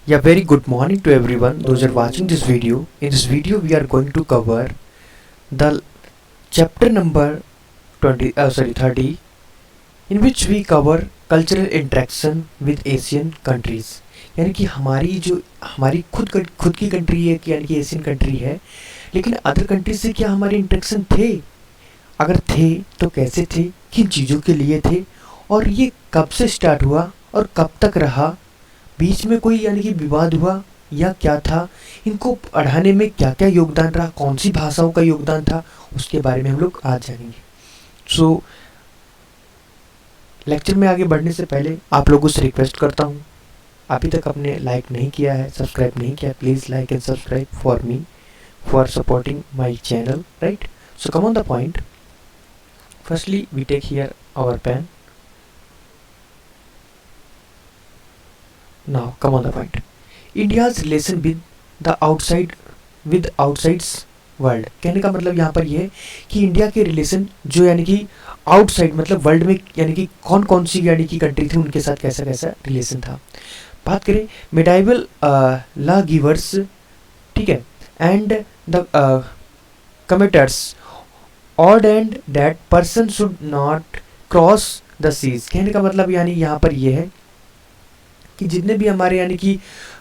Yeah, very good morning to everyone. Those are watching this video. In this video, we are going to cover the chapter number 30, in which we cover cultural interaction with Asian countries. यानी कि हमारी खुद की country है कि यानी कि Asian country है, लेकिन अदर कंट्री से क्या हमारे इंटरेक्शन थे, अगर थे तो कैसे थे, किन चीज़ों के लिए थे, और ये कब से स्टार्ट हुआ और कब तक रहा, बीच में कोई यानी कि विवाद हुआ या क्या था, इनको पढ़ाने में क्या क्या योगदान रहा, कौन सी भाषाओं का योगदान था, उसके बारे में हम लोग आज जानेंगे। सो लेक्चर में आगे बढ़ने से पहले आप लोगों से रिक्वेस्ट करता हूँ, अभी तक आपने लाइक नहीं किया है, सब्सक्राइब नहीं किया, please like and subscribe for me, for supporting my channel, right? So come on the point. Firstly, we take here our pen. Now, come on the point. India's relation with outside's world. कहने का मतलब यहाँ पर ये है कि India के relation जो यानी कि आउटसाइड मतलब वर्ल्ड में यानी कि कौन कौन सी यानी कि कंट्री थी, उनके साथ कैसा कैसा रिलेशन था. बात करें मिडाइवल लॉ गिवर्स, ठीक है, and the committers ordained that person should not cross the seas. कहने का मतलब यानी यहाँ पर ये है कि जितने भी हमारे यानी कि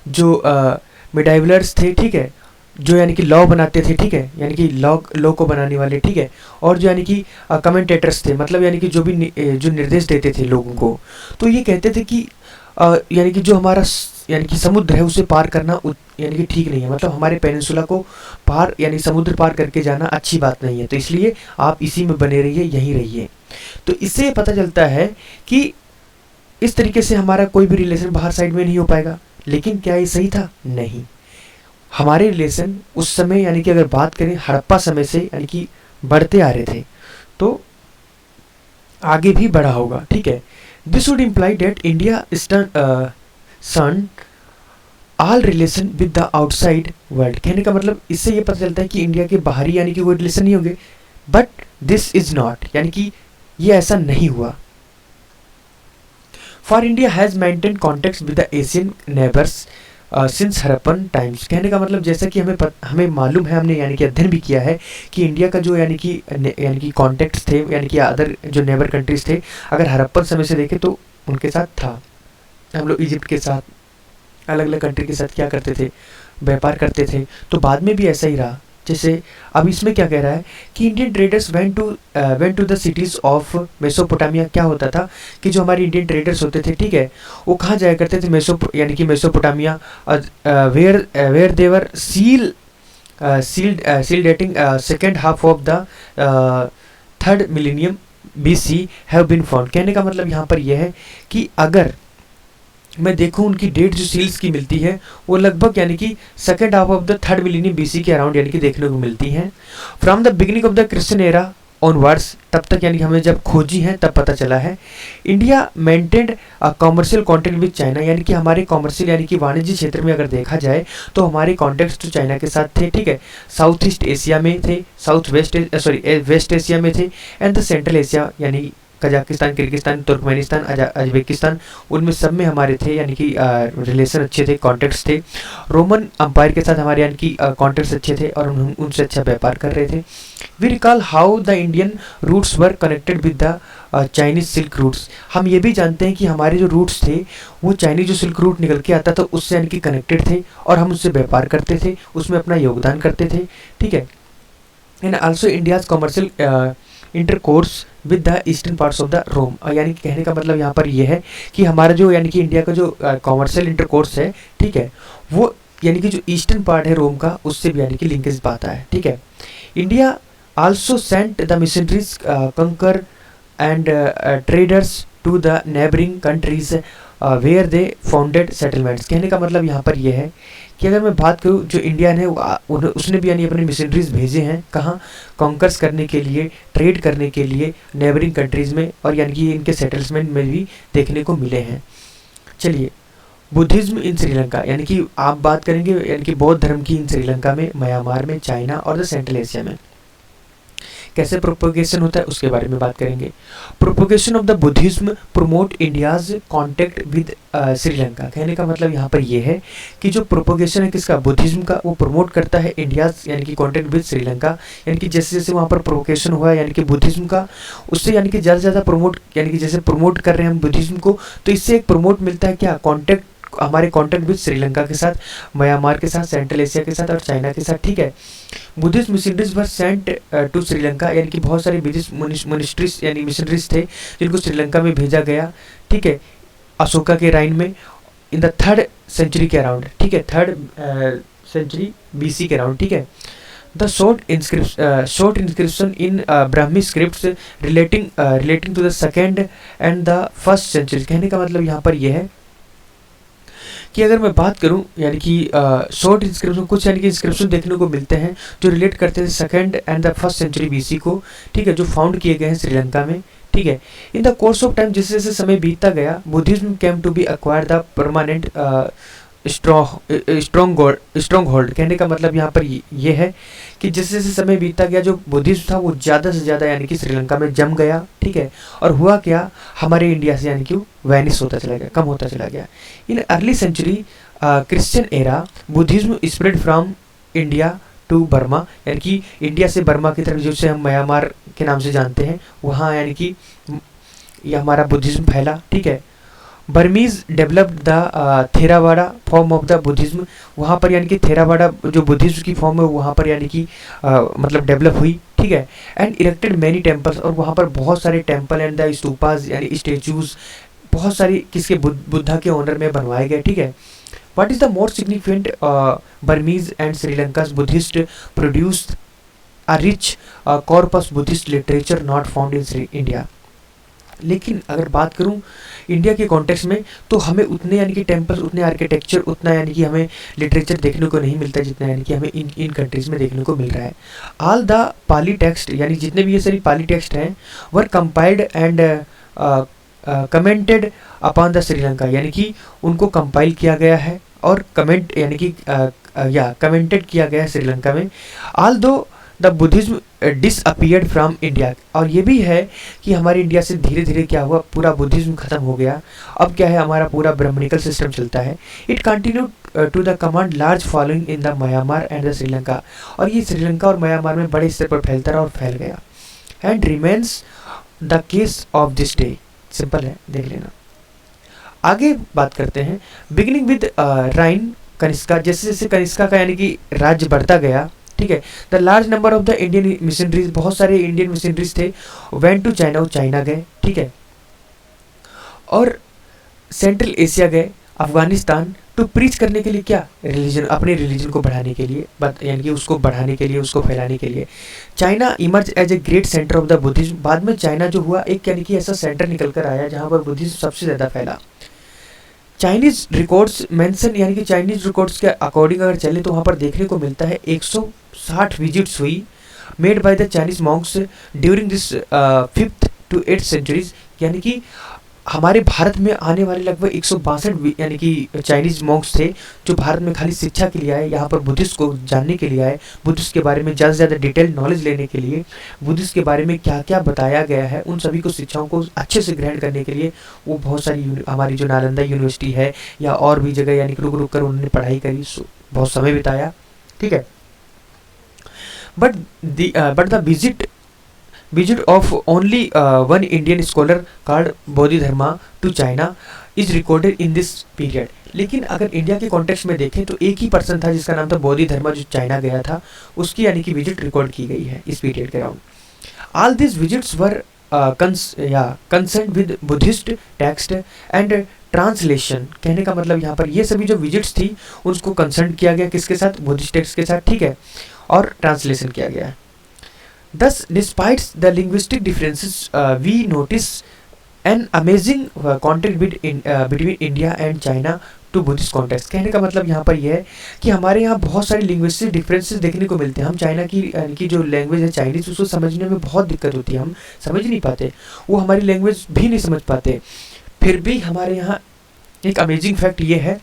जो मिडाइवलर्स थे, ठीक है, जो यानी कि लॉ बनाते थे, ठीक है, यानी कि लॉ को बनाने वाले, ठीक है, और जो यानी कि कमेंटेटर्स थे, मतलब यानी कि जो भी जो निर्देश देते थे लोगों को, तो ये कहते थे कि यानी कि जो हमारा यानी कि समुद्र है उसे पार करना यानी कि ठीक नहीं है, मतलब हमारे पेनिनसुला को पार यानी समुद्र पार करके जाना अच्छी बात नहीं है, तो इसलिए आप इसी में बने रहिए, यहीं रहिए. तो इससे पता चलता है कि इस तरीके से हमारा कोई भी रिलेशन बाहर साइड में नहीं हो पाएगा. लेकिन क्या ये सही था? नहीं. हमारे रिलेशन उस समय यानी कि अगर बात करें हड़प्पा समय से यानी कि बढ़ते आ रहे थे, तो आगे भी बढ़ा होगा, ठीक है. This would imply that India sun all relation with the outside world. कहने का मतलब इससे ये पता चलता है कि इंडिया के बाहरी यानी कि कोई रिलेशन नहीं होंगे, बट दिस इज नॉट, यानी कि ये ऐसा नहीं हुआ. For India has maintain contact with the Asian neighbours since Harappan times. कहने का मतलब जैसा कि हमें मालूम है, हमने यानी कि अध्ययन भी किया है कि इंडिया का जो यानी कि कॉन्टेक्ट्स थे यानी कि अदर जो नेबर कंट्रीज थे, अगर हड़प्पन समय से देखें तो उनके साथ था. हम लोग इजिप्ट के साथ, अलग अलग कंट्री के साथ क्या करते थे, व्यापार करते थे, तो बाद में भी ऐसा ही रहा. जैसे अब इसमें क्या कह रहा है कि Indian traders went to the cities of Mesopotamia. क्या होता था कि जो हमारे इंडियन ट्रेडर्स होते थे, ठीक है, वो कहाँ जाया करते थे, यानी कि Mesopotamia, where their seal dating second half of the third millennium BC have been found. कहने का मतलब यहाँ पर यह है कि अगर मैं देखूं उनकी डेट जो सील्स की मिलती है वो लगभग यानी कि second half of the third millennium BC के अराउंड यानी कि देखने को मिलती हैं. From the beginning of the Christian era onwards, तब तक यानी हमें जब खोजी हैं तब पता चला है. India maintained commercial contact with China. यानी कि हमारे कॉमर्शियल यानी कि वाणिज्य क्षेत्र में अगर देखा जाए तो हमारे कॉन्टेक्ट तो चाइना के साथ थे, ठीक है, साउथ ईस्ट एशिया में थे, वेस्ट एशिया में थे, एंड द सेंट्रल एशिया यानी कजाकिस्तान, किर्गिस्तान, तुर्कमेनिस्तान, अजबेकिस्तान, उनमें सब में हमारे थे यानी कि रिलेशन अच्छे थे, कॉन्टेक्ट्स थे. रोमन अम्पायर के साथ हमारे यानी कि कॉन्टेक्ट्स अच्छे थे और हम उनसे अच्छा व्यापार कर रहे थे. We recall how the Indian routes were connected with the Chinese silk routes. हम ये भी जानते हैं कि हमारे जो रूट्स थे वो चाइनीज जो सिल्क रूट निकल के आता था उससे यानी कि कनेक्टेड थे और हम उससे व्यापार करते थे, उसमें अपना योगदान करते थे, ठीक है. And also India's commercial intercourse with the eastern parts of the Rome. यानी कि कहने का मतलब यहाँ पर यह है कि हमारा जो यानी कि इंडिया का जो कॉमर्शियल इंटरकोर्स है, ठीक है, वो यानी कि जो ईस्टर्न पार्ट है रोम का, उससे भी यानी कि लिंकेज पाता है, ठीक है. India also sent the missionaries conquer and traders to the neighbouring countries where they founded settlements. कहने का मतलब यहाँ पर यह है कि अगर मैं बात करूँ जो इंडिया ने उसने भी यानी अपने मिशनरीज भेजे हैं कहाँ, कॉन्कर्स करने के लिए, ट्रेड करने के लिए नेबरिंग कंट्रीज़ में, और यानी कि इनके सेटलमेंट में भी देखने को मिले हैं. चलिए, बुद्धिज़्म इन श्रीलंका. यानी कि आप बात करेंगे यानी कि बौद्ध धर्म की इन श्रीलंका में, म्यांमार में, चाइना और द सेंट्रल एशिया में. कैसे प्रोपोगेशन होता है उसके बारे में बात करेंगे। Propagation of the Buddhism promote India's contact with Sri Lanka. कहने का मतलब यहाँ पर ये है कि जो प्रोपोगेशन है किसका, बुद्धिज्म का, वो प्रमोट करता है इंडियाज यानी कि कॉन्टेक्ट विद श्रीलंका। यानी कि जैसे जैसे वहाँ पर प्रोपोगेशन हुआ यानी कि बुद्धिज्म का, उससे यानी कि ज़्यादा से ज़्यादा प्रमोट, यानी कि जैसे प्रमोट कर रहे हैं हम बुद्धिज्म को, तो इससे एक प्रमोट मिलता है क्या, कॉन्टेक्ट, हमारे कॉन्टेक्ट विद श्रीलंका के साथ, म्यांमार के साथ, सेंट्रल एशिया के साथ और चाइना के साथ। ठीक है, Buddhist missionaries were sent to Sri Lanka, यानी कि बहुत सारे बुद्धिस्ट मिनिस्ट्रीज यानी मिशनरीज थे जिनको श्रीलंका में भेजा गया। ठीक है, अशोका के राइन में इन द 3rd सेंचुरी के अराउंड। ठीक है, 3rd सेंचुरी BC के अराउंड। ठीक है, the short inscription in Brahmi scripts relating to the 2nd and the 1st century. कहने का मतलब यहाँ पर यह है कि अगर मैं बात करूं यानी कि शॉर्ट इंस्क्रिप्शन, कुछ यानी कि इंस्क्रिप्शन देखने को मिलते हैं जो रिलेट करते हैं 2nd and the 1st century BC को। ठीक है, जो फाउंड किए गए हैं श्रीलंका में। ठीक है, in the course of time, जैसे जैसे समय बीतता गया, Buddhism came to be acquire the permanent strong hold. कहने का मतलब यहाँ पर ये है कि जैसे जैसे समय बीतता गया जो बुद्धिज्म था वो ज़्यादा से ज़्यादा यानी कि श्रीलंका में जम गया। ठीक है, और हुआ क्या, हमारे इंडिया से यानी कि वैनिश होता चला गया, कम होता चला गया। In early century Christian era Buddhism spread from India to Burma, यानी कि इंडिया से बर्मा की तरफ, जिसे हम म्यांमार के नाम से जानते हैं, वहाँ यानी कि ये हमारा बुद्धिज्म फैला। ठीक है, Burmese developed the Theravada form of the Buddhism. वहाँ पर यानी कि थेरावाड़ा जो बुद्धिज्म की फॉर्म है वहाँ पर यानी कि मतलब डेवलप हुई। ठीक है, एंड इरेक्टेड मैनी टेम्पल्स, और वहाँ पर बहुत सारे टेम्पल एंड द स्तूपाज यानी स्टेचूज बहुत सारी किसके, बुद्धा के ऑनर में बनवाए गए। ठीक है, what is the more significant, Burmese and Sri Lanka's Buddhist produced a rich corpus Buddhist literature not found in India. लेकिन अगर बात करूं इंडिया के कॉन्टेक्स्ट में तो हमें उतने यानी कि टेम्पल्स, उतने आर्किटेक्चर, उतना यानी कि हमें लिटरेचर देखने को नहीं मिलता जितना यानी कि हमें इन कंट्रीज़ में देखने को मिल रहा है। ऑल द पाली टेक्स्ट, यानी जितने भी ये सारी पाली टेक्स्ट हैं, were compiled and commented upon the Sri Lanka, यानी कि उनको कंपाइल किया गया है और कमेंट यानी कि कमेंटेड किया गया है श्रीलंका में। ऑल दो the Buddhism disappeared from India, और ये भी है कि हमारे इंडिया से धीरे धीरे क्या हुआ, पूरा बुद्धिज्म खत्म हो गया। अब क्या है, हमारा पूरा ब्राह्मणिकल सिस्टम चलता है। It continue to the command large following in the Myanmar and the Sri Lanka, और ये श्रीलंका और म्यांमार में बड़े स्तर पर फैलता रहा और फैल गया। And remains the case of this day. Simple है, देख लेना। आगे बात करते हैं, बिगिनिंग विद राइन कनिष्का, जैसे जैसे कनिष्का का यानी कि राज्य बढ़ता गया। ठीक है, the large number of the Indian missionaries, बहुत सारे इंडियन मिशनरीज थे, वेंट टू चाइना, वो चाइना गए। ठीक है, और सेंट्रल एशिया गए, अफगानिस्तान, टू प्रीच करने के लिए क्या, रिलीजन, अपने रिलीजन को बढ़ाने के लिए, यानी कि उसको बढ़ाने के लिए, उसको फैलाने के लिए। China emerge as a great centre of the Buddhism, बाद में चाइना जो हुआ एक यानी कि ऐसा सेंटर निकल कर आया जहाँ पर बुद्धिज्म सबसे ज़्यादा फैला। चाइनीज रिकॉर्ड्स मेंशन, यानी कि चाइनीज रिकॉर्ड्स के अकॉर्डिंग अगर चले तो वहाँ पर देखने को मिलता है 160 विजिट्स हुई made by the Chinese monks during this 5th to 8th centuries, यानी कि हमारे भारत में आने वाले लगभग 162 यानी कि चाइनीज मॉन्क्स थे जो भारत में खाली शिक्षा के लिए आए, यहाँ पर बुद्धिस्ट को जानने के लिए आए, बुद्धिस्ट के बारे में ज़्यादा से ज़्यादा डिटेल नॉलेज लेने के लिए, बुद्धिस्ट के बारे में क्या क्या बताया गया है उन सभी को शिक्षाओं को अच्छे से ग्रहण करने के लिए वो बहुत सारी हमारी जो नालंदा यूनिवर्सिटी है या और भी जगह यानी कि रुक रुक कर उन्होंने पढ़ाई करी, बहुत समय बिताया। ठीक है, but the visit of only one Indian scholar called Bodhidharma to China is recorded in this period। लेकिन अगर इंडिया के कॉन्टेक्स्ट में देखें तो एक ही पर्सन था जिसका नाम था बोधिधर्मा, जो चाइना गया था, उसकी यानी कि विजिट रिकॉर्ड की गई है इस पीरियड के around. All this visits were concern with Buddhist text and translation. कहने का मतलब यहाँ पर ये सभी जो विजिट्स थी उसको कंसर्न किया गया किसके साथ, बुद्धिस्ट टेक्स्ट के साथ। ठीक है, और ट्रांसलेशन किया गया है। Thus, despite the linguistic differences, we notice an amazing contact between India and China to Buddhist context। कहने का मतलब यहाँ पर यह है कि हमारे यहाँ बहुत सारे लिंग्विस्टिक डिफरेंसेस देखने को मिलते हैं। हम चाइना की जो लैंग्वेज है चाइनीज़, उसको समझने में बहुत दिक्कत होती है, हम समझ नहीं पाते, वो हमारी लैंग्वेज भी नहीं समझ पाते। फिर भी हमारे यहाँ एक अमेजिंग फैक्ट ये है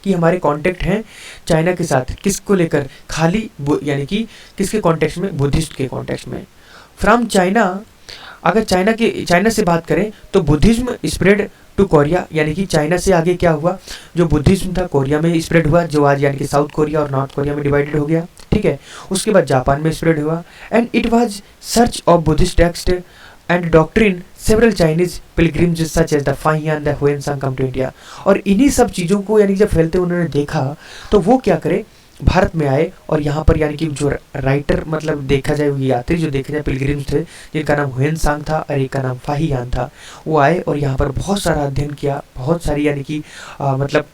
कि हमारे कॉन्टेक्ट हैं चाइना के साथ, किसको लेकर, खाली यानी कि किसके कॉन्टेक्स्ट में, बुद्धिस्ट के कॉन्टेक्स्ट में। फ्रॉम चाइना, अगर चाइना से बात करें तो बुद्धिज्म स्प्रेड टू कोरिया, यानी कि चाइना से आगे क्या हुआ, जो बुद्धिज्म था कोरिया में स्प्रेड हुआ, जो आज यानी कि साउथ कोरिया और नॉर्थ कोरिया में डिवाइडेड हो गया, ठीक है। उसके बाद जापान में स्प्रेड हुआ, and it was search of Buddhist text and doctrine several Chinese pilgrims such as the Fahien the Hiuen Tsang came to India. और इन्हीं सब चीज़ों को यानी जब फैलते उन्होंने देखा तो वो क्या करे, भारत में आए, और यहाँ पर यानी कि जो राइटर मतलब देखा जाए, वो यात्री जो देखे जाए पिलग्रिम्स थे, जिनका नाम हुएनसांग था और एक का नाम फाहियान था, वो आए और यहाँ पर बहुत सारा अध्ययन किया, बहुत सारी यानी कि मतलब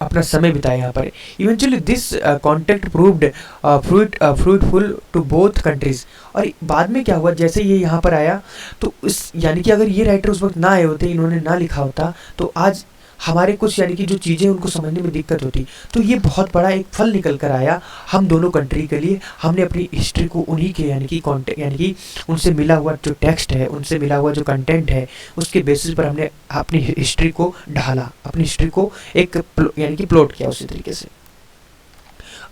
अपना समय बिताया यहाँ पर। Eventually this contact proved fruitful to both countries. और बाद में क्या हुआ, जैसे ये यहाँ पर आया तो इस यानी कि अगर ये राइटर उस वक्त ना आए होते, इन्होंने ना लिखा होता, तो आज हमारे कुछ यानी कि जो चीज़ें उनको समझने में दिक्कत होती। तो ये बहुत बड़ा एक फल निकल कर आया हम दोनों कंट्री के लिए। हमने अपनी हिस्ट्री को उन्हीं के यानी कि कॉन्टेक्ट यानी कि उनसे मिला हुआ जो टेक्स्ट है, उनसे मिला हुआ जो कंटेंट है, उसके बेसिस पर हमने अपनी हिस्ट्री को ढाला, अपनी हिस्ट्री को एक यानी कि प्लॉट किया उसी तरीके से।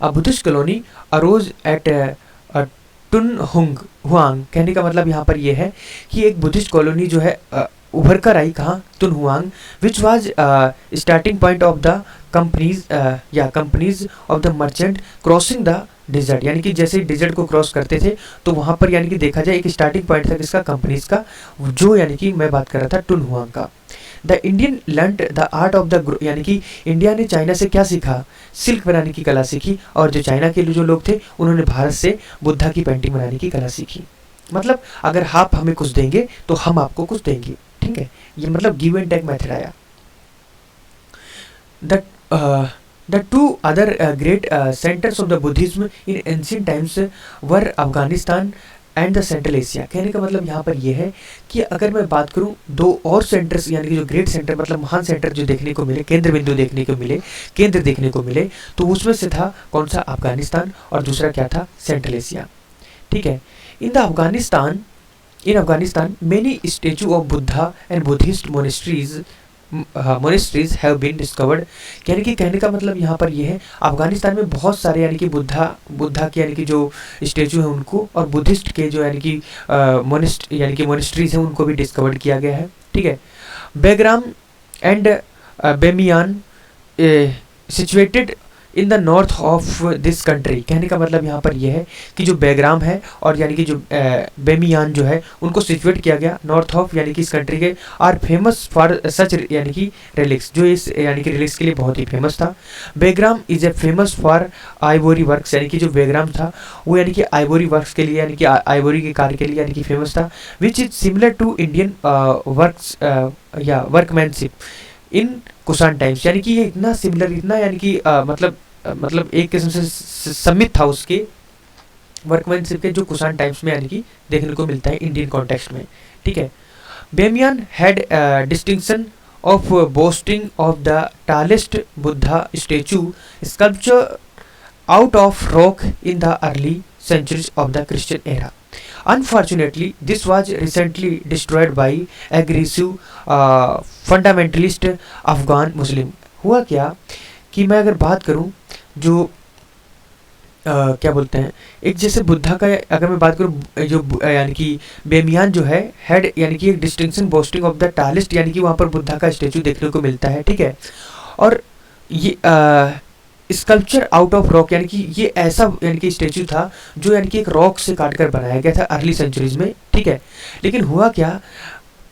A Buddhist colony arose at Tun Huang, कहने का मतलब यहाँ पर यह है कि एक बुद्धिस्ट कॉलोनी जो है उभर कर आई कहाँ, तुन Huang, which was starting point of the companies of the merchant crossing the dessert, यानी कि जैसे डिजर्ट को क्रॉस करते थे तो वहाँ पर यानी कि देखा जाए एक स्टार्टिंग पॉइंट था किसका, कंपनीज का, जो यानी कि मैं बात कर रहा था टुन हुआंग का। The Indian learned the art of the, यानी कि इंडिया ने चाइना से क्या सीखा, सिल्क बनाने की कला सीखी, और जो चाइना के जो लोग थे उन्होंने भारत से बुद्धा की पेंटिंग बनाने की कला सीखी। मतलब अगर आप हमें कुछ देंगे तो हम आपको कुछ देंगे, ठीक है। ये मतलब गिव एंड टेक मेथड आया। The two other great centers of the Buddhism in ancient times were Afghanistan and the central Asia. कहने का मतलब यहाँ पर यह है कि अगर मैं बात करूँ दो और सेंटर्स यानी कि जो ग्रेट सेंटर मतलब महान सेंटर जो देखने को मिले, केंद्र बिंदु देखने को मिले, केंद्र देखने को मिले, तो उसमें से था कौन सा, अफगानिस्तान, और दूसरा क्या था, सेंट्रल एशिया, ठीक है। In Afghanistan many statue of Buddha and Buddhist monasteries have been discovered. यानी कि कहने का मतलब यहाँ पर यह है अफगानिस्तान में बहुत सारे यानी कि बुद्धा के यानी कि जो स्टेचू हैं उनको, और बुद्धिस्ट के जो यानी कि मोनेस्ट्रीज हैं उनको भी डिस्कवर्ड किया गया है, ठीक है। Begram and Bamiyan situated in the north of this country. कहने का मतलब यहाँ पर यह है कि जो बेग्राम है और यानी कि जो बेमियान जो है उनको सिचुएट किया गया नॉर्थ ऑफ यानी कि इस कंट्री के, आर फेमस फॉर सच यानी कि रिलिक्स, जो इस यानी कि रिलिक्स के लिए बहुत ही फेमस था। Begram is a famous for ivory works, यानी कि जो बेग्राम था वो यानी कि आइवोरी वर्क्स के लिए यानी कि आइवोरी के कार्य के लिए यानी कि फेमस था, which is similar to Indian works या वर्कमैनशिप इन कुषाण टाइम्स। यानी कि ये इतना सिमिलर, इतना यानी कि मतलब एक किस्म से सम्मित था उसके वर्कमैनशिप के, जो कुषाण टाइम्स में यानी कि देखने को मिलता है इंडियन कॉन्टेक्स्ट में, ठीक है। Bamiyan had distinction of boasting of the tallest Buddha statue sculpture out of rock in the early centuries of the Christian era. Unfortunately, this was recently destroyed by aggressive fundamentalist Afghan Muslim. हुआ क्या कि मैं अगर बात करूं जो क्या बोलते हैं, एक जैसे बुद्धा का अगर मैं बात करूं जो यानी कि बेमियान जो है हेड यानी कि एक distinction boasting of the tallest, यानी कि वहाँ पर बुद्धा का स्टेचू देखने को मिलता है, ठीक है। और ये स्कल्पचर आउट ऑफ रॉक, यानी कि ये ऐसा यानी कि स्टेचू था जो यानी कि एक रॉक से काट कर बनाया गया था अर्ली सेंचुरीज में, ठीक है। लेकिन हुआ क्या,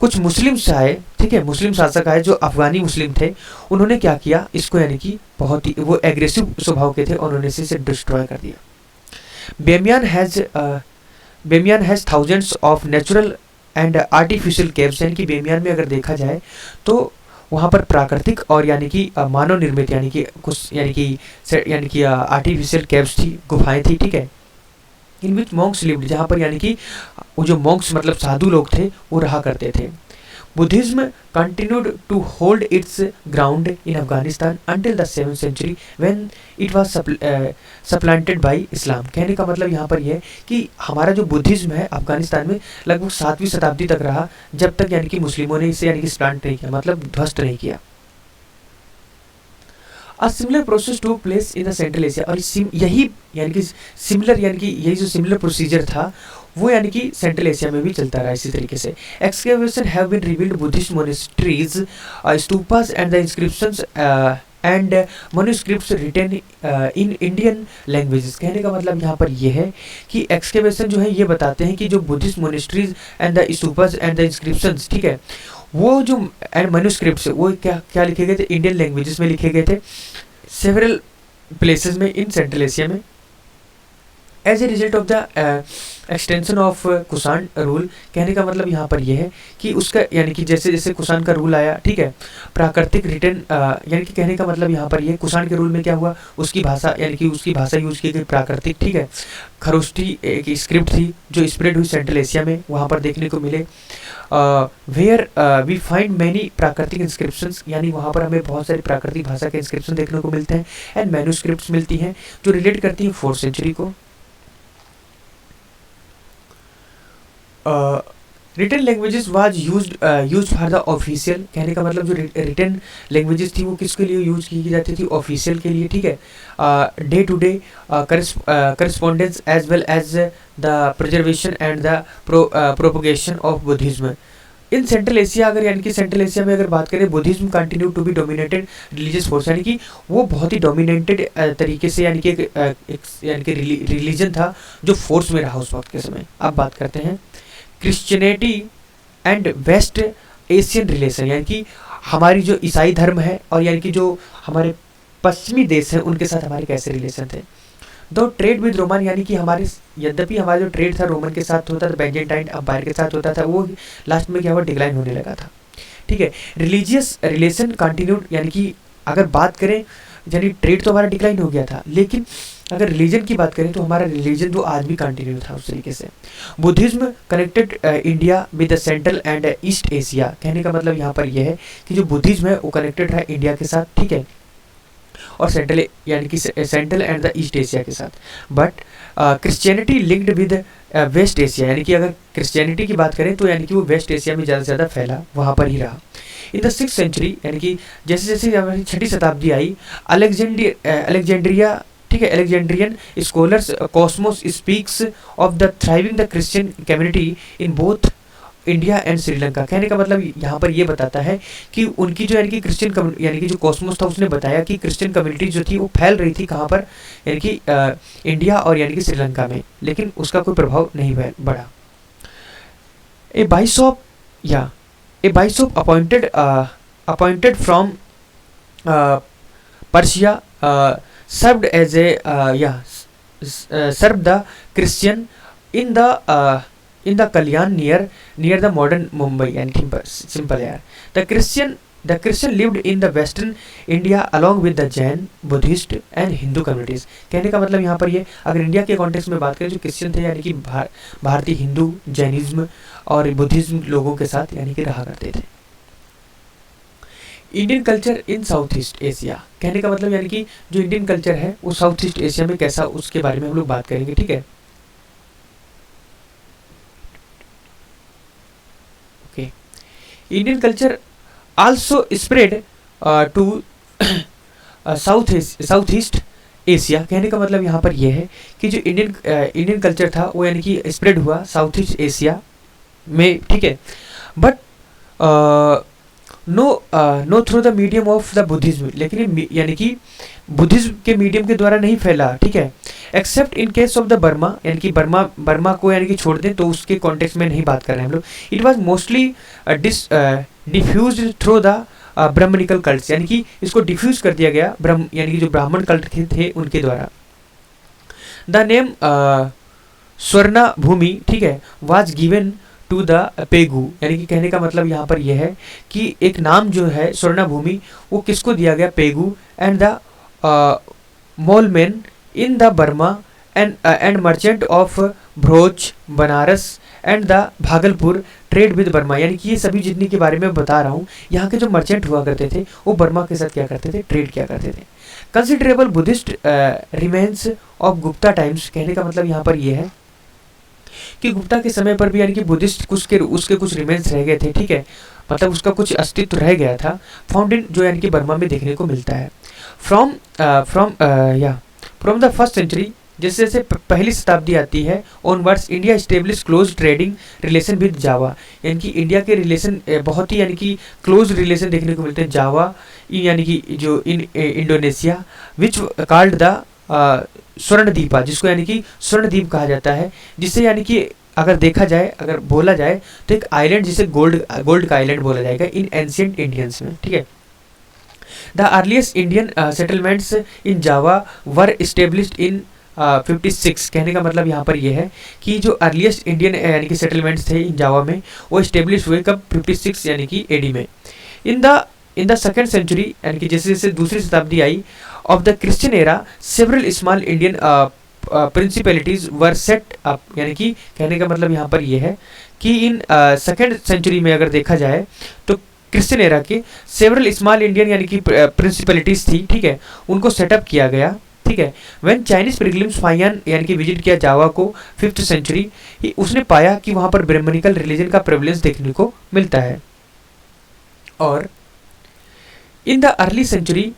कुछ मुस्लिम्स आए, ठीक है, मुस्लिम शासक आए जो अफगानी मुस्लिम थे, उन्होंने क्या किया, इसको यानी कि बहुत ही वो एग्रेसिव स्वभाव के थे, उन्होंने इसे डिस्ट्रॉय कर दिया। Bamiyan has thousands of natural and artificial caves, यानी कि बेमियान में अगर देखा जाए तो वहाँ पर प्राकृतिक और यानी कि मानव निर्मित यानी कि कुछ यानी कि आर्टिफिशियल केव्स थी, गुफाएं थी, ठीक है। इन विच मॉन्क्स लिव्ड, जहाँ पर यानी कि वो जो मॉन्क्स मतलब साधु लोग थे वो रहा करते थे। Buddhism continued to hold its ground in Afghanistan until the 7th century when it was supplanted by Islam. कहने का मतलब यहाँ पर यह है कि हमारा जो बुद्धिज्म है अफगानिस्तान में लगभग 7वीं शताब्दी तक रहा, जब तक यानी कि मुस्लिमों ने इसे यानी कि सप्लांट नहीं किया, मतलब ध्वस्त नहीं किया। A similar process took place in the Central Asia, और यही यानी कि सिमिलर यानी कि यही जो सिमिलर प्रोसीजर था वो यानी कि सेंट्रल एशिया में भी चलता रहा इसी तरीके से। Excavation have been revealed Buddhist monasteries, stupas and the inscriptions and manuscripts written in Indian languages. कहने का मतलब यहाँ पर ये है कि एक्सकेवेशन जो है ये बताते हैं कि जो Buddhist monasteries and the stupas and the inscriptions, ठीक है, वो जो एंड मनुस्क्रिप्ट्स वो क्या क्या लिखे गए थे, इंडियन लैंग्वेजेस में लिखे गए थे सेवरल प्लेसेस में इन सेंट्रल एशिया में। As a result of the extension of Kushan rule, कहने का मतलब यहाँ पर यह है कि उसका यानी कि जैसे जैसे कुषाण का रूल आया, ठीक है, प्राकृतिक रिटर्न यानी कि कहने का मतलब यहाँ पर यह कुषाण के रूल में क्या हुआ, उसकी भाषा यानी कि उसकी भाषा यूज की गई प्राकृतिक, ठीक है, खरोष्टी एक स्क्रिप्ट थी जो स्प्रेड हुई सेंट्रल एशिया में, वहाँ पर देखने को मिले। वेयर वी फाइंड मैनी प्राकृतिक इंस्क्रिप्शंस, यानी वहाँ पर हमें बहुत सारी प्राकृतिक भाषा के इंस्क्रिप्शन देखने को मिलते हैं। एंड मैन्यूस्क्रिप्ट्स मिलती हैं जो रिलेट करती हैं 4th सेंचुरी को। Written languages was use for the official, कहने का मतलब जो रिटन लैंग्वेजेस थी वो किसके लिए यूज की जाती थी, ऑफिशियल के लिए, ठीक है, day to day correspondence as well as the preservation and the propagation of Buddhism in central Asia. अगर यानी कि सेंट्रल एशिया में अगर बात करें, Buddhism continue to be dominated religious force, यानी कि वो बहुत ही डोमिनेटेड तरीके से यानी कि यानी कि रिलीजन था जो फोर्स में रहा उस वक्त के समय। अब बात करते हैं Christianity and west Asian relation, यानी कि हमारी जो ईसाई धर्म है और यानी कि जो हमारे पश्चिमी देश हैं उनके साथ हमारे कैसे रिलेशन थे। दो ट्रेड विद रोमन, यानी कि हमारे यद्यपि हमारा जो ट्रेड था रोमन के साथ होता था, बेंजेंटाइन अम्पायर के साथ होता था, वो लास्ट में क्या हुआ, डिक्लाइन होने लगा था, ठीक है। रिलीजियस रिलेशन कंटिन्यूड, यानी कि अगर बात करें यानी ट्रेड तो हमारा डिक्लाइन हो गया था, लेकिन अगर रिलीजन की बात करें तो हमारा रिलीजन तो आज भी कंटिन्यू था उस तरीके से। Buddhism connected India with the central and east Asia, कहने का मतलब यहाँ पर यह है कि जो बुद्धिज्म है वो कनेक्टेड रहा इंडिया के साथ, ठीक है, और सेंट्रल यानी कि central and the east Asia के साथ। But Christianity linked with west Asia, यानी कि अगर क्रिश्चियनिटी की बात करें तो यानी कि वो वेस्ट एशिया में ज़्यादा से ज़्यादा फैला, वहाँ पर ही रहा। इन द 6th सेंचुरी, यानी कि जैसे जैसे हमारी 6ठी शताब्दी आई, अलेक्जेंड्रिया, ठीक है, Alexandrine scholars Cosmos speaks of the thriving the Christian community in both India and Sri Lanka. कहने का मतलब यहाँ पर ये बताता है कि उनकी जो यानी कि क्रिश्चियन यानी कि जो कॉस्मोस था उसने बताया कि क्रिश्चियन कम्युनिटी जो थी वो फैल रही थी कहाँ पर, यानी कि इंडिया और यानी कि श्रीलंका में, लेकिन उसका कोई प्रभाव नहीं बढ़ा। A bishop appointed from Persia served as a served the Christian in the Kalyan near the modern Mumbai, and simple यार। The Christian lived in the western India along with the Jain, Buddhist and Hindu communities। कहने का मतलब यहाँ पर ये अगर India के context में बात करें जो क्रिश्चियन थे यानी कि भारतीय हिंदू, जैनिज्म और बुद्धिज्म लोगों के साथ यानी कि रहा करते थे। Indian culture in south east Asia, कहने का मतलब यानी कि जो इंडियन कल्चर है वो साउथ ईस्ट एशिया में कैसा, उसके बारे में हम लोग बात करेंगे, ठीक है। Okay, Indian culture also spread to south east Asia. कहने का मतलब यहाँ पर यह है कि जो इंडियन कल्चर था वो यानी कि स्प्रेड हुआ साउथ ईस्ट एशिया में, ठीक है, but know through the medium of the Buddhism, लेकिन यानी कि बुद्धिज्म के मीडियम के द्वारा नहीं फैला, ठीक है, accept in case of the Burma, यानी कि बर्मा को यानी कि छोड़ दें तो उसके कॉन्टेक्स्ट में नहीं बात कर रहे हैं हम लोग। It was mostly diffused through the Brahmanical cults, यानी कि इसको डिफ्यूज कर दिया गया यानी कि जो ब्राह्मण कल्ट थे उनके द्वारा। द नेम स्वर्णा भूमि, ठीक है, was given to the Pegu, यानी कि कहने का मतलब यहाँ पर यह है कि एक नाम जो है स्वर्णा भूमि वो किसको दिया गया, Pegu and the Moulmein in the Burma and merchant of Broach, Banaras and the Bhagalpur trade with Burma, यानी कि ये सभी जितनी के बारे में बता रहा हूँ, यहाँ के जो मर्चेंट हुआ करते थे वो बर्मा के साथ क्या करते थे, ट्रेड किया करते थे। Considerable Buddhist remains of Gupta times, कहने का मतलब यहाँ पर यह है कि गुप्ता के समय पर भी यानी कि बुद्धिस्ट उसके कुछ रिमेन्स रह गए थे, ठीक है, मतलब उसका कुछ अस्तित्व रह गया था, फाउंडेड जो यानी कि बर्मा में देखने को मिलता है। फ्रॉम द 1st सेंचुरी जैसे जैसे पहली शताब्दी आती है onwards India establish close trading relation with Java, यानी कि इंडिया के रिलेशन बहुत ही यानी कि क्लोज रिलेशन देखने को मिलते हैं जावा यानी कि जो इंडोनेशिया विच कॉल्ड द स्वर्णद्वीपा, जिसको यानी कि स्वर्णद्वीप कहा जाता है, जिससे यानी कि अगर देखा जाए अगर बोला जाए तो एक आइलैंड जिसे गोल्ड का आइलैंड बोला जाएगा इन एंशिएंट इंडियंस में, ठीक है। The earliest Indian settlements in Java were established in 56, कहने का मतलब यहाँ पर यह है कि जो अर्लीस्ट इंडियन यानी कि सेटलमेंट्स थे इन जावा में वो इस्टेब्लिश हुए कब 56 यानी कि एडी में। इन द सेकेंड सेंचुरी यानी कि जैसे जैसे दूसरी शताब्दी आई of the Christian era several small Indian principalities were set up, यानी कि कहने का मतलब यहाँ पर यह है कि इन सेकेंड सेंचुरी में अगर देखा जाए तो क्रिश्चियन एरा के सेवरल स्मॉल इंडियन यानी कि प्रिंसिपैलिटीज थी, ठीक है, उनको सेटअप किया गया, ठीक है। व्हेन चाइनीज पिलग्रिम्स फाइयान यानी कि विजिट किया जावा को 5th सेंचुरी, उसने पाया कि वहाँ पर ब्राह्मणिकल रिलीजन का प्रेवलेंस देखने को मिलता है। और in the early century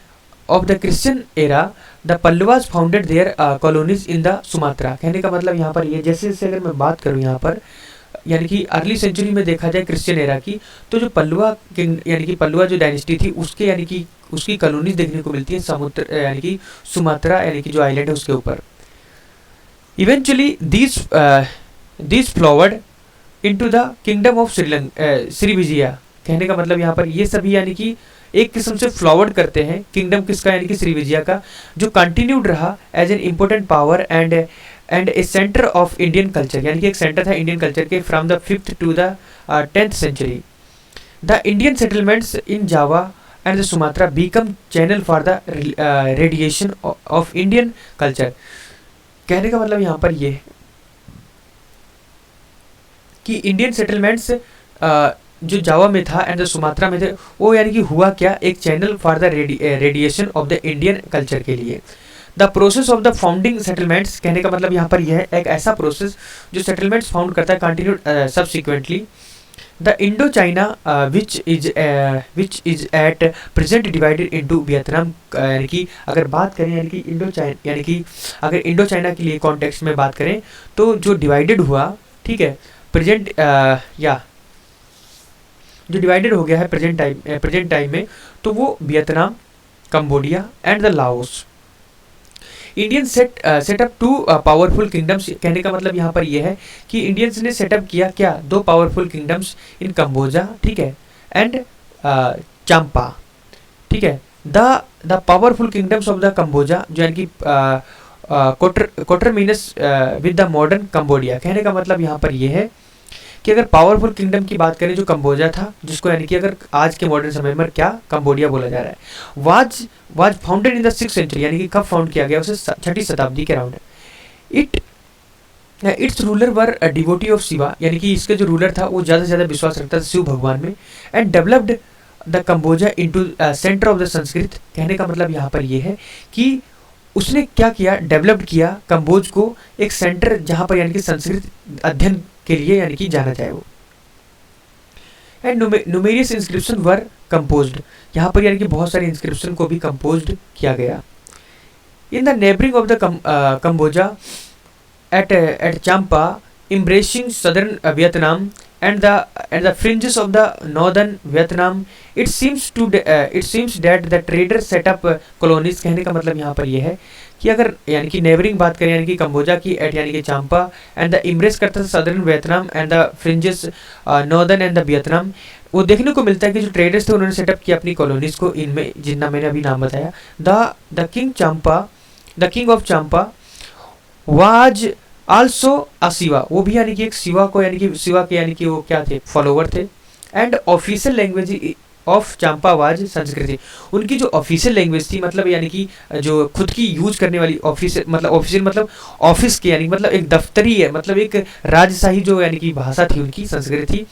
of the Christian era the Pallavas founded their colonies in the Sumatra, कहने का मतलब यहाँ पर ये जैसे जैसे अगर मैं बात करूँ यहाँ पर यानी कि अर्ली सेंचुरी में देखा जाए क्रिश्चियन एरा की, तो जो पल्लवा किंग यानी कि पल्लवा जो डायनेस्टी थी उसके यानी कि उसकी कॉलोनीज देखने को मिलती है समुद्र यानी कि सुमात्रा यानी कि जो आइलैंड है उसके ऊपर। Eventually these flowered into the kingdom of Srivijaya, कहने का मतलब यहाँ पर ये सभी यानी कि एक किस्म से फ्लावर्ड करते हैं किंगडम किसका यानी कि श्रीविजया का, जो कंटिन्यूड रहा as an important power and a centre of Indian culture, यानी कि एक सेंटर था इंडियन कल्चर के from the 5th to the 10th century. The Indian settlements in Java and the Sumatra become channel for the radiation of Indian culture, कहने का मतलब यहाँ पर ये है कि इंडियन सेटलमेंट्स जो जावा में था एंड द सुमात्रा में थे वो यानी कि हुआ क्या, एक channel for the radiation of the Indian culture के लिए। The process of the founding settlements, कहने का मतलब यहाँ पर यह है एक ऐसा प्रोसेस जो सेटलमेंट्स फाउंड करता है continued subsequently. The Indo China which is at present divided into Vietnam, यानी कि अगर बात करें यानी कि इंडो चाइना यानी कि अगर इंडो चाइना के लिए कॉन्टेक्स्ट में बात करें तो जो डिवाइडेड हुआ, ठीक है, प्रेजेंट या जो डिवाइडेड हो गया है प्रेजेंट टाइम में, तो वो Vietnam, Cambodia and the Laos. Indian setup 2 powerful kingdoms, कहने का मतलब यहाँ पर यह है कि इंडियंस ने सेटअप किया क्या 2 पावरफुल किंगडम्स इन कंबोजा, ठीक है, एंड चांपा, ठीक है। The powerful kingdoms of the Kambuja जो यानी कि coterminous with the modern Cambodia, कहने का मतलब यहाँ पर यह है कि अगर पावरफुल किंगडम की बात करें जो कंबोजा था, जिसको यानी कि अगर आज के मॉडर्न समय में क्या कंबोडिया बोला जा रहा है, was founded in the 6th century, यानी कि कब फाउंड किया गया उसे 6ठी शताब्दी के around. It's ruler were devotee of Shiva, यानी कि इसका जो रूलर था वो ज़्यादा से ज़्यादा विश्वास रखता था शिव भगवान में, and developed the Kambuja into centre of the Sanskrit, कहने का मतलब यहाँ पर यह है कि उसने क्या किया, डेवलप्ड किया कंबोज को एक सेंटर जहाँ पर यानी कि संस्कृत अध्ययन के लिए यानी कि जाना जाए वो। And numerous inscription were composed, यहाँ पर यानी कि बहुत सारे इंस्क्रिप्शन को भी कंपोज्ड किया गया। In the neighbouring of the Kambuja at Champa embracing southern Vietnam and the fringes of the northern Vietnam, it seems that the traders set up colonies, कहने का मतलब यहाँ पर यह है कि अगर यानी कि नेबरिंग बात करें यानी कि कंबोजा की एट यानी कि चांपा एंड द इम्ब्रेस करता था southern Vietnam and the fringes northern and the Vietnam, वो देखने को मिलता है कि जो ट्रेडर्स थे उन्होंने सेटअप किया अपनी कॉलोनीज को इनमें, जिनका मैंने अभी नाम बताया। The king of Champa was also a Shiva, वो भी यानी कि एक शिवा के यानी कि वो क्या थे, फॉलोवर थे। एंड ऑफिशियल लैंग्वेज ऑफ चांपावाज संस्कृति, उनकी जो ऑफिशियल लैंग्वेज थी मतलब यानी कि जो खुद की यूज करने वाली ऑफिशियल मतलब ऑफिस के यानी मतलब एक दफ्तरी है मतलब एक राजशाही जो यानी कि भाषा थी उनकी संस्कृति थी।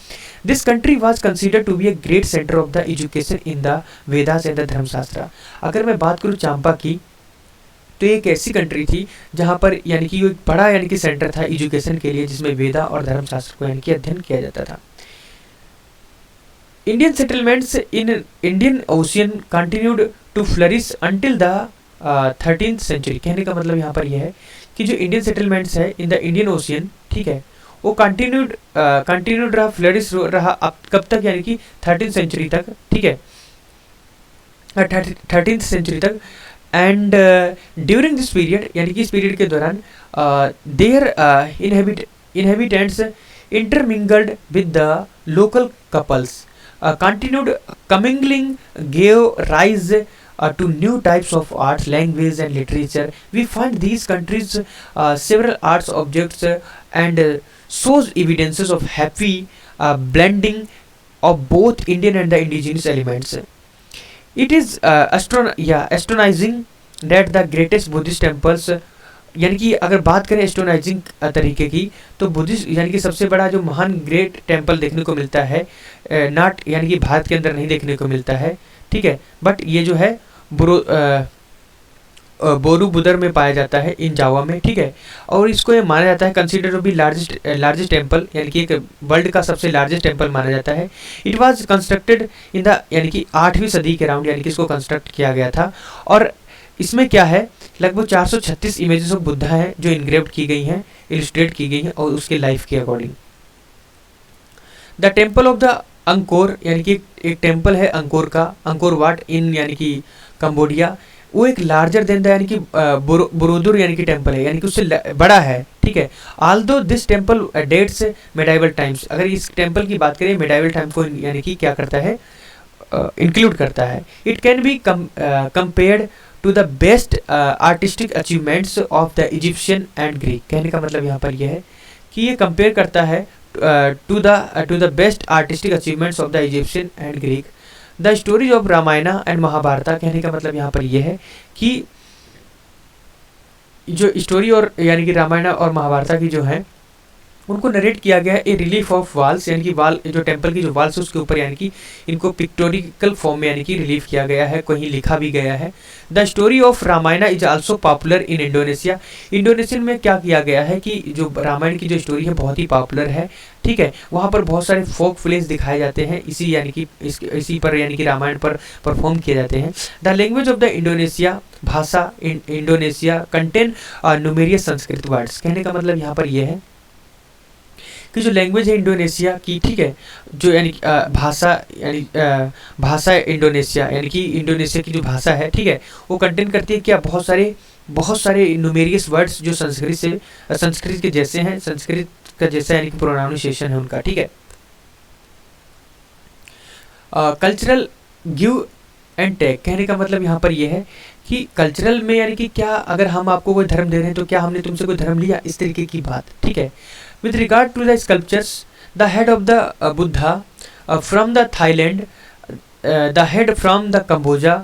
This country was considered to be a great centre of the education in the Vedas and the Dharmashastra. अगर मैं बात करूँ चांपा की तो एक ऐसी कंट्री थी जहाँ पर यानी कि एक बड़ा यानी कि सेंटर था एजुकेशन के लिए जिसमें वेदा और धर्मशास्त्र को यानी कि अध्ययन किया जाता था। Indian settlements in Indian Ocean continued to flourish until the 13th century. कहने का मतलब यहाँ पर यह है कि जो इंडियन सेटलमेंट्स है इन द इंडियन ओशियन, ठीक है, वो कंटिन्यूड रहा, फ्लरिश रहा अब कब तक, यानी कि 13th सेंचुरी तक, ठीक है, 13th सेंचुरी तक। एंड ड्यूरिंग दिस पीरियड, यानी कि इस पीरियड के दौरान there inhabitants intermingled with the local couples. Continued commingling gave rise to new types of arts, language and literature. We find these countries several arts objects and shows evidences of happy blending of both Indian and the indigenous elements. It is astonishing that the greatest Buddhist temples, यानी कि अगर बात करें एस्ट्रोनाइजिंग तरीके की, तो Buddhist यानी कि सबसे बड़ा जो महान ग्रेट टेम्पल देखने को मिलता है नॉट, यानी कि भारत के अंदर नहीं देखने को मिलता है, ठीक है, बट ये जो है बोरूबुदर में पाया जाता है, इन जावा में, ठीक है। और इसको ये माना जाता है consider to be largest temple, यानी कि एक वर्ल्ड का सबसे लार्जेस्ट टेम्पल माना जाता है। It was constructed in the, यानी कि 8वीं सदी के अराउंड, यानी कि इसको कंस्ट्रक्ट किया गया था। और इसमें क्या है, लगभग 436 इमेजेस ऑफ बुद्धा हैं जो इनग्रेव्ड की गई हैं, इलिस्ट्रेट की गई हैं, और उसके लाइफ के according. The temple of the Angkor, यानी कि एक टेम्पल है अंकोर का, अंकोर वाट इन, यानी कि कंबोडिया, वो एक लार्जर देन द, यानी कि बोरोदुर, यानी कि टेम्पल है, यानी कि उससे बड़ा है, ठीक है। Although this temple dates medieval times, अगर इस टेम्पल की बात करें मेडाइवल टाइम को, यानी कि क्या करता है, इंक्लूड करता है। It can be compared to the best artistic achievements of the Egyptian and Greek. कहने का मतलब यहाँ पर यह है कि ये कंपेयर करता है to the best artistic achievements of the Egyptian and Greek. The stories of Ramayana and Mahabharata, कहने का मतलब यहाँ पर यह है कि जो स्टोरी और यानी कि रामायण और महाभारता की जो है उनको नरेट किया गया है ए रिलीफ ऑफ वाल्स, यानी कि वाल, जो टेम्पल की जो वाल्स है उसके ऊपर, यानी कि इनको पिक्टोरिकल फॉर्म में, यानी कि रिलीफ किया गया है, कहीं लिखा भी गया है। The story of Ramayana is also popular in Indonesia. Indonesian में क्या किया गया है कि जो रामायण की जो स्टोरी है बहुत ही पॉपुलर है, ठीक है, वहाँ पर बहुत सारे फोक प्लेस दिखाए जाते हैं, इसी यानी कि इसी पर, यानी कि रामायण पर परफॉर्म किए जाते हैं। The language of the Indonesia, Bahasa Indonesia contain numerous Sanskrit words. कहने का मतलब यहाँ पर यह है कि जो लैंग्वेज है इंडोनेशिया की, ठीक है, जो यानी भाषा, यानी भाषा इंडोनेशिया, यानी कि इंडोनेशिया की जो भाषा है, ठीक है, वो कंटेन करती है क्या, बहुत सारे न्यूमेरियस वर्ड्स जो संस्कृत के जैसे हैं, संस्कृत का जैसा, यानी कि प्रोनाउंसिएशन है उनका, ठीक है। कल्चरल गिव एंड टेक, कहने का मतलब यहाँ पर यह है कि कल्चरल में, यानी कि क्या, अगर हम आपको कोई धर्म दे रहे हैं तो क्या हमने तुमसे कोई धर्म लिया, इस तरीके की बात, ठीक है। With regard to the sculptures, the head of the Buddha from the Thailand, the head from the Cambodia,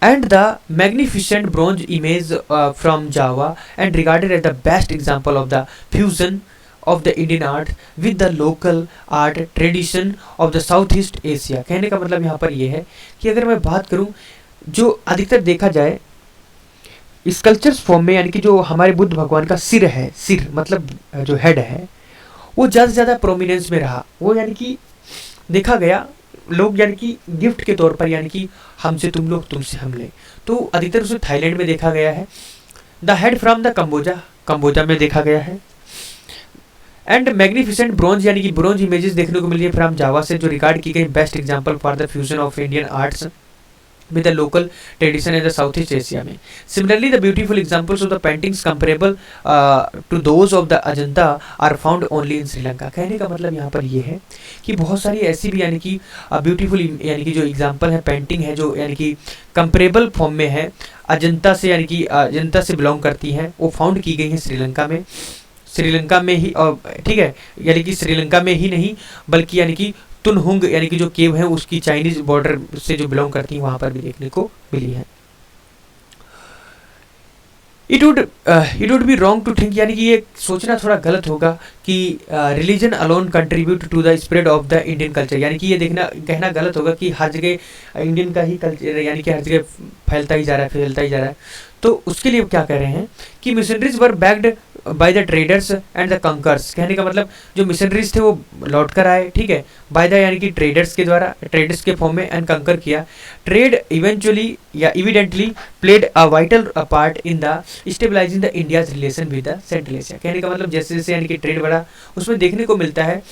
and the magnificent bronze image from Java, and regarded as the best example of the fusion of the Indian art with the local art tradition of the Southeast Asia। कहने का मतलब यहाँ पर यह है कि अगर मैं बात करूँ, जो अधिकतर देखा जाए स्कल्पचर्स फॉर्म में, यानी कि जो हमारे बुद्ध भगवान का सिर है, सिर मतलब जो हेड है, वो ज़्यादा से ज़्यादा प्रोमिनेंस में रहा, वो यानी कि देखा गया लोग, यानी कि गिफ्ट के तौर पर, यानी कि हमसे तुम लोग, तुमसे हम ले, तो अधिकतर उसे थाईलैंड में देखा गया है। The head from the Kamboja में देखा गया है। एंड मैग्निफिसेंट ब्रॉन्ज, यानी कि ब्रॉन्ज इमेजेस देखने को मिली है फ्रॉम जावा से, जो रिकॉर्ड की गई best example for the fusion of Indian arts with the local tradition in the Southeast Asia में। Similarly, the beautiful examples of the paintings comparable to those of the Ajanta are found only in Sri Lanka। कहने का मतलब यहाँ पर ये है कि बहुत सारी ऐसी भी, यानी कि ब्यूटीफुल, यानी कि जो एग्जाम्पल है, पेंटिंग है, जो यानी कि कंपेरेबल फॉर्म में है, अजंता से, यानी कि अजंता से बिलोंग करती हैं, वो फाउंड की गई हैं श्रीलंका में ही, और ठीक है, यानी कि श्रीलंका में ही नहीं बल्कि यानी कि तुनहुंग, यानी कि जो केव है उसकी चाइनीज बॉर्डर से जो बिलोंग करती हैं वहां पर भी देखने को मिली है। It would be wrong to think, यानी कि ये सोचना थोड़ा गलत होगा कि religion alone contribute to the spread of the Indian culture, यानी कि ये कहना गलत होगा कि हर जगह इंडियन का ही कल्चर, यानी कि हर जगह फैलता ही जा रहा है। तो उसके लिए क्या कह रहे हैं कि missionaries were backed by the traders and the conquerors, कहने का मतलब जो मिशनरीज थे वो लौट कर आए, ठीक है, बाय द यानी कि ट्रेडर्स के द्वारा, ट्रेडर्स के फॉर्म में, एंड कंकर किया। ट्रेड इवेंचुअली या evidently played a vital part in the stabilising the India's relation with the central Asia, कहने का मतलब जैसे जैसे यानी कि ट्रेड बढ़ा उसमें देखने को मिलता है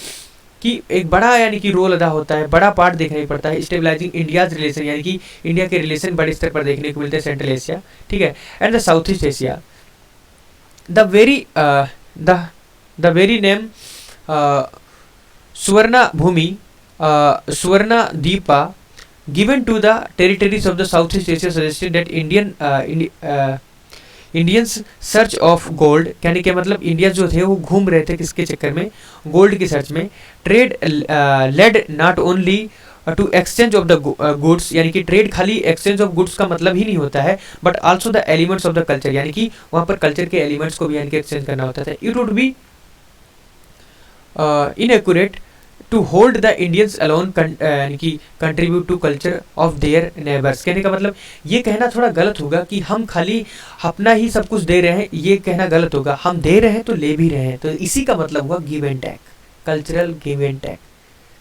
कि एक बड़ा यानी कि रोल अदा होता है, बड़ा पार्ट देखने को पड़ता है स्टेबलाइजिंग इंडियाज रिलेशन, यानी कि इंडिया के रिलेशन बड़े स्तर पर देखने को मिलते हैं सेंट्रल एशिया, ठीक है, and the south east Asia. The very name Suvarna Bhumi, Suvarna Dvipa given to the territories of the Southeast Asia suggested that Indians search of gold, कहने के मतलब इंडिया जो थे वो घूम रहे थे किसके चक्कर में, गोल्ड की सर्च में। Trade led not only to exchange of the goods, यानी कि ट्रेड खाली एक्सचेंज ऑफ गुड्स का मतलब ही नहीं होता है, but also the elements of the culture, यानी कि वहाँ पर कल्चर के एलिमेंट्स को भी यानी कि एक्सचेंज करना होता था। It would be inaccurate to hold the Indians alone यानी कि contribute to culture of their neighbours, कहने का मतलब ये कहना थोड़ा गलत होगा कि हम खाली अपना ही सब कुछ दे रहे हैं, ये कहना गलत होगा, हम दे रहे हैं तो ले भी रहे हैं, तो इसी का मतलब हुआ give and take, cultural give and take,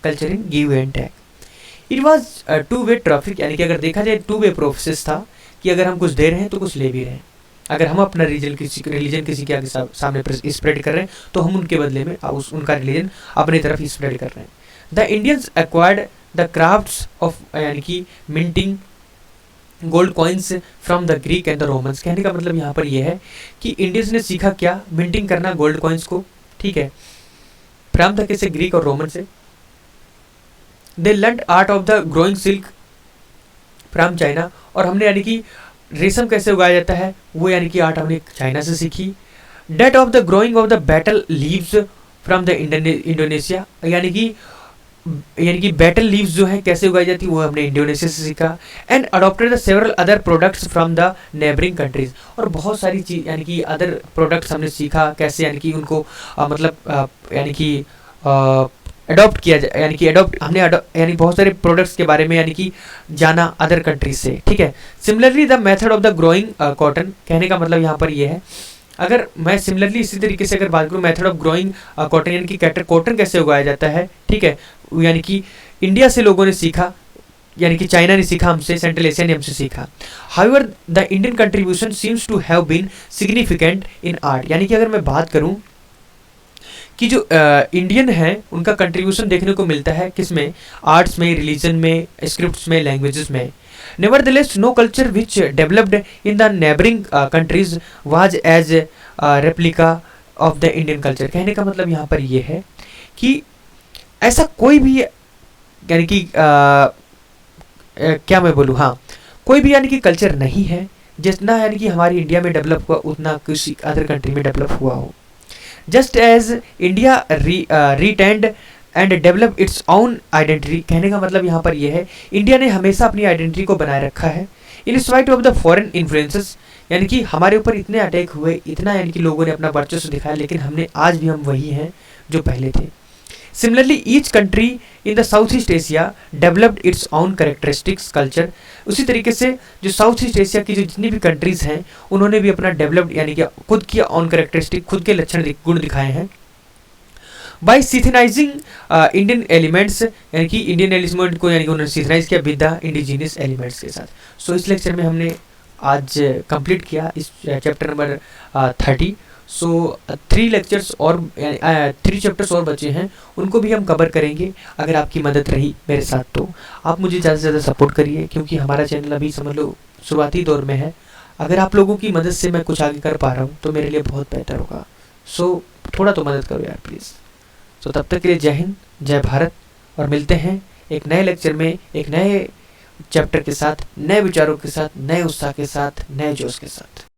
culture in give and take. It was two way traffic, यानी कि अगर देखा जाए टू वे प्रोसेस था कि अगर हम कुछ दे रहे हैं तो कुछ ले भी रहे हैं, अगर हम अपना रिलीजन किसी के आगे सामने स्प्रेड कर रहे हैं तो हम उनके बदले में उनका रिलीजन अपनी तरफ ही स्प्रेड कर रहे हैं। The Indians acquired the crafts of यानी कि minting gold coins from the Greek and the Romans, कहने का मतलब यहाँ पर यह है कि इंडियंस ने सीखा क्या, मिंटिंग करना गोल्ड कॉइन्स को, ठीक है, फ्रॉम द किसे, ग्रीक और रोमन से। They learn art of the growing silk from China, और हमने यानी कि रेशम कैसे उगाया जाता है वो यानी कि आर्ट हमने चाइना से सीखी। That of the growing of the betel leaves from the Indonesia, यानी कि बैटल लीव्स जो है कैसे उगाई जाती है वो हमने इंडोनेशिया से सीखा। And adopted the several other products from the neighbouring countries, और बहुत सारी चीज यानी कि अदर प्रोडक्ट्स हमने सीखा कैसे यानी कि उनको यानी कि अडॉप्ट किया जाए, यानी कि यानी बहुत सारे प्रोडक्ट्स के बारे में यानी कि जाना अदर कंट्रीज से, ठीक है। Similarly the method of the growing cotton, कहने का मतलब यहाँ पर ये है, अगर मैं सिमिलरली इसी तरीके से अगर बात करूँ मेथड ऑफ ग्रोइंग कॉटन, यानी कि कॉटन कैसे उगाया जाता है, ठीक है, यानी कि इंडिया से लोगों ने सीखा, यानी कि चाइना ने सीखा हमसे, सेंट्रल एशिया ने हमसे सीखा। However the Indian contribution seems to have been significant in art, यानी कि अगर मैं बात करूँ कि जो इंडियन है उनका कंट्रीब्यूशन देखने को मिलता है किसमें, आर्ट्स में, रिलीजन में, स्क्रिप्ट्स में, लैंग्वेजेस में। Nevertheless no culture which developed in the neighbouring countries was as replica of the Indian culture, कहने का मतलब यहाँ पर ये है कि ऐसा कोई भी यानी कि क्या मैं बोलूँ, हाँ, कोई भी यानी कि कल्चर नहीं है जितना यानी कि हमारी इंडिया में डेवलप हुआ उतना किसी अदर कंट्री में डेवलप हुआ हो। Just as India retained and develop its own identity, कहने का मतलब यहाँ पर यह है इंडिया ने हमेशा अपनी आइडेंटिटी को बनाए रखा है in spite of the foreign influences, यानी कि हमारे ऊपर इतने अटैक हुए, इतना यानी कि लोगों ने अपना वर्चस्व दिखाया, लेकिन हमने आज भी हम वही हैं जो पहले थे। Similarly each country in the south east Asia developed its own characteristics culture, उसी तरीके से जो साउथ ईस्ट एशिया की जो जितनी भी कंट्रीज हैं उन्होंने भी अपना डेवलप्ड यानी कि खुद की ओन कैरेक्टरिस्टिक, खुद के लक्षण गुण दिखाए हैं। बाय सिथेनाइजिंग इंडियन एलिमेंट्स, यानी कि इंडियन एलिमेंट को यानी कि उन्होंने सिथेनाइज किया विद द इंडिजिनियस एलिमेंट्स के साथ। सो इस लेक्चर में हमने आज कंप्लीट किया इस चैप्टर नंबर 30। सो 3 लेक्चर्स और 3 चैप्टर्स और बचे हैं, उनको भी हम कवर करेंगे। अगर आपकी मदद रही मेरे साथ तो आप मुझे ज़्यादा से ज़्यादा सपोर्ट करिए, क्योंकि हमारा चैनल अभी समझ लो शुरुआती दौर में है। अगर आप लोगों की मदद से मैं कुछ आगे कर पा रहा हूँ तो मेरे लिए बहुत बेहतर होगा। सो थोड़ा तो मदद करो यार प्लीज़। सो तब तक के लिए जय हिंद, जय भारत, और मिलते हैं एक नए लेक्चर में एक नए चैप्टर के साथ, नए विचारों के साथ, नए उत्साह के साथ, नए जोश के साथ।